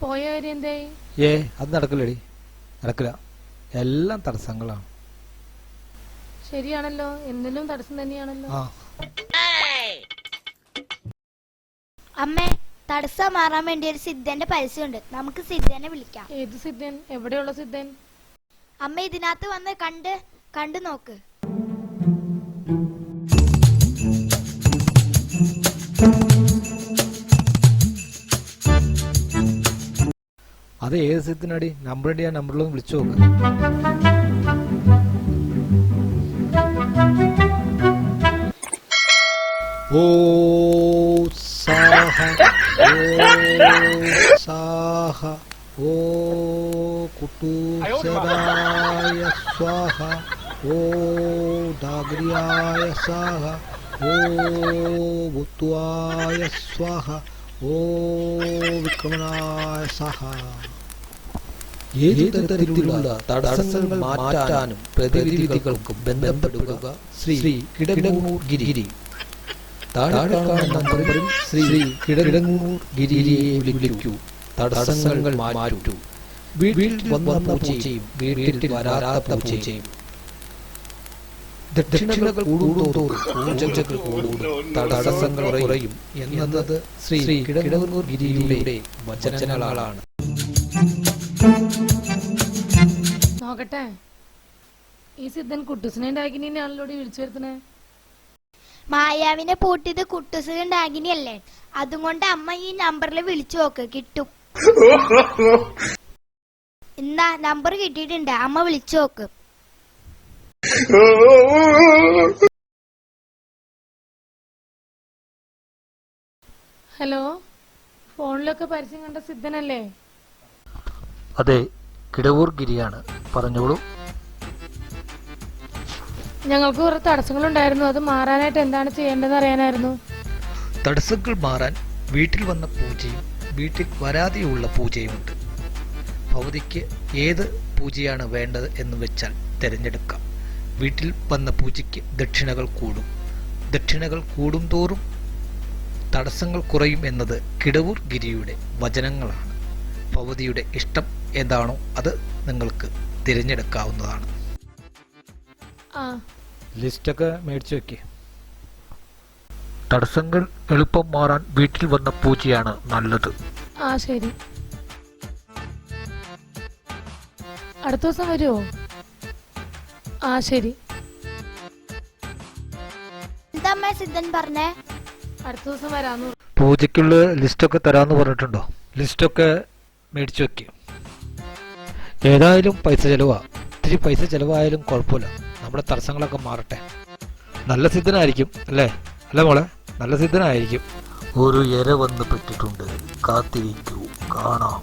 പോയ കാര്യം എന്തായി? അത് നടക്കില്ലടി, നടക്കില്ല. എല്ലാം തടസ്സങ്ങളാണ്. ശരിയാണല്ലോ, എന്തെങ്കിലും തടസ്സം തന്നെയാണല്ലോ. അമ്മേ, തടസ്സം മാറാൻ വേണ്ടി ഒരു സിദ്ധന്റെ പരസ്യമുണ്ട്. നമുക്ക് സിദ്ധനെ വിളിക്കാം. ഏത് സിദ്ധൻ? എവിടെയുള്ള സിദ്ധൻ? അമ്മ ഇതിനകത്ത് വന്ന് കണ്ടു നോക്ക്. അത് ഏത് സിദ്ധനാടി? നമ്പറുണ്ട്, ഞാൻ നമ്പറിലൊന്ന് വിളിച്ചു നോക്ക്. ഓ സാഹ, ഓ സാഹ, ഓ കുട്ടൂസരായ സ്വാഹ, ഓ ഡാഗ്രിയായ സാഹ, ഓ ബുത്വായ സ്വാഹ, ഓ വിക്രമനായ സാഹ. ഏതു തരത്തിലുള്ള തടസ്സങ്ങൾ മാറ്റാനും പ്രതിവിധികൾക്കും ബന്ധപ്പെടുക ശ്രീ കിടങ്ങൂർ ഗിരി. നമ്പറിൽ ശ്രീ കിടങ്ങൂർ ഗിരിയെ വിളിക്കൂ. തടസ്സങ്ങൾ മാറ്റൂ. വീട്ടിൽ വന്ന പൂച്ചയും വീട്ടിൽ വരാത്ത പൂച്ചയും. ദക്ഷിണകൾ കൂടുന്തോറും പൂജകൾ കൂടും, തടസ്സങ്ങൾ കുറയും എന്നത് ശ്രീ കിടങ്ങൂർ ഗിരിയുടെ വചനങ്ങളാണ്. നോക്കട്ടെ, ഈ സിദ്ധൻ കുട്ടൂസിനെ ഡാഗിനിയാണല്ലോ വിളിച്ചു വരുത്തണേ. മായാവിനെ പൂട്ടിയത് കുട്ടൂസിനും ഡാഗിനിയല്ലേ? അതുകൊണ്ട് അമ്മ ഈ നമ്പറിൽ വിളിച്ചു നോക്ക്, കിട്ടും. എന്നാ നമ്പർ കിട്ടിയിട്ടുണ്ട്, അമ്മ വിളിച്ചു നോക്ക്. ഹലോ, ഫോണിലൊക്കെ പരസ്യം കണ്ട സിദ്ധനല്ലേ? അതെ, കിടവൂർ ഗിരിയാണ്, പറഞ്ഞോളൂ. ഞങ്ങൾക്ക് കുറെ തടസ്സങ്ങളുണ്ടായിരുന്നു, അത് മാറാനായിട്ട് എന്താണ് ചെയ്യേണ്ടതെന്ന് അറിയാനായിരുന്നു. തടസ്സങ്ങൾ മാറാൻ വീട്ടിൽ വന്ന പൂജയും വീട്ടിൽ വരാതെയുള്ള പൂജയുമുണ്ട്. ഭവതിക്ക് ഏത് പൂജയാണ് വേണ്ടത് എന്ന് വെച്ചാൽ തിരഞ്ഞെടുക്കാം. വീട്ടിൽ വന്ന പൂജയ്ക്ക് ദക്ഷിണകൾ കൂടും. ദക്ഷിണകൾ കൂടും തോറും തടസ്സങ്ങൾ കുറയും എന്നത് കിടവൂർ ഗിരിയുടെ വചനങ്ങളാണ്. ഭവതിയുടെ ഇഷ്ടം ഏതാണോ അത് നിങ്ങൾക്ക് തിരഞ്ഞെടുക്കാവുന്നതാണ്. ലിസ്റ്റൊക്കെ മേടിച്ചു വെക്കേ. തടസ്സങ്ങൾ എളുപ്പം മാറാൻ വീട്ടിൽ വന്ന പൂജയാണ് നല്ലത്. ശരി. അടുത്ത ദിവസം വരുമോ? ശരി. എന്താ സിദ്ധൻ പറഞ്ഞേ? അടുത്ത ദിവസം വരാന്ന്. പൂജയ്ക്കുള്ള ലിസ്റ്റൊക്കെ തരാന്ന് പറഞ്ഞിട്ടുണ്ടോ? ലിസ്റ്റൊക്കെ മേടിച്ചു വെക്കുക. ഏതായാലും പൈസ ചെലവാ. ഇത്തിരി പൈസ ചെലവായാലും കുഴപ്പമില്ല, നമ്മുടെ തടസ്സങ്ങളൊക്കെ മാറട്ടെ. നല്ല സിദ്ധനായിരിക്കും അല്ലേ? അല്ല മോളെ, നല്ല സിദ്ധനായിരിക്കും. ഒരു എര വന്ന് പെട്ടിട്ടുണ്ട്, കാത്തിരിക്കൂ, കാണാം.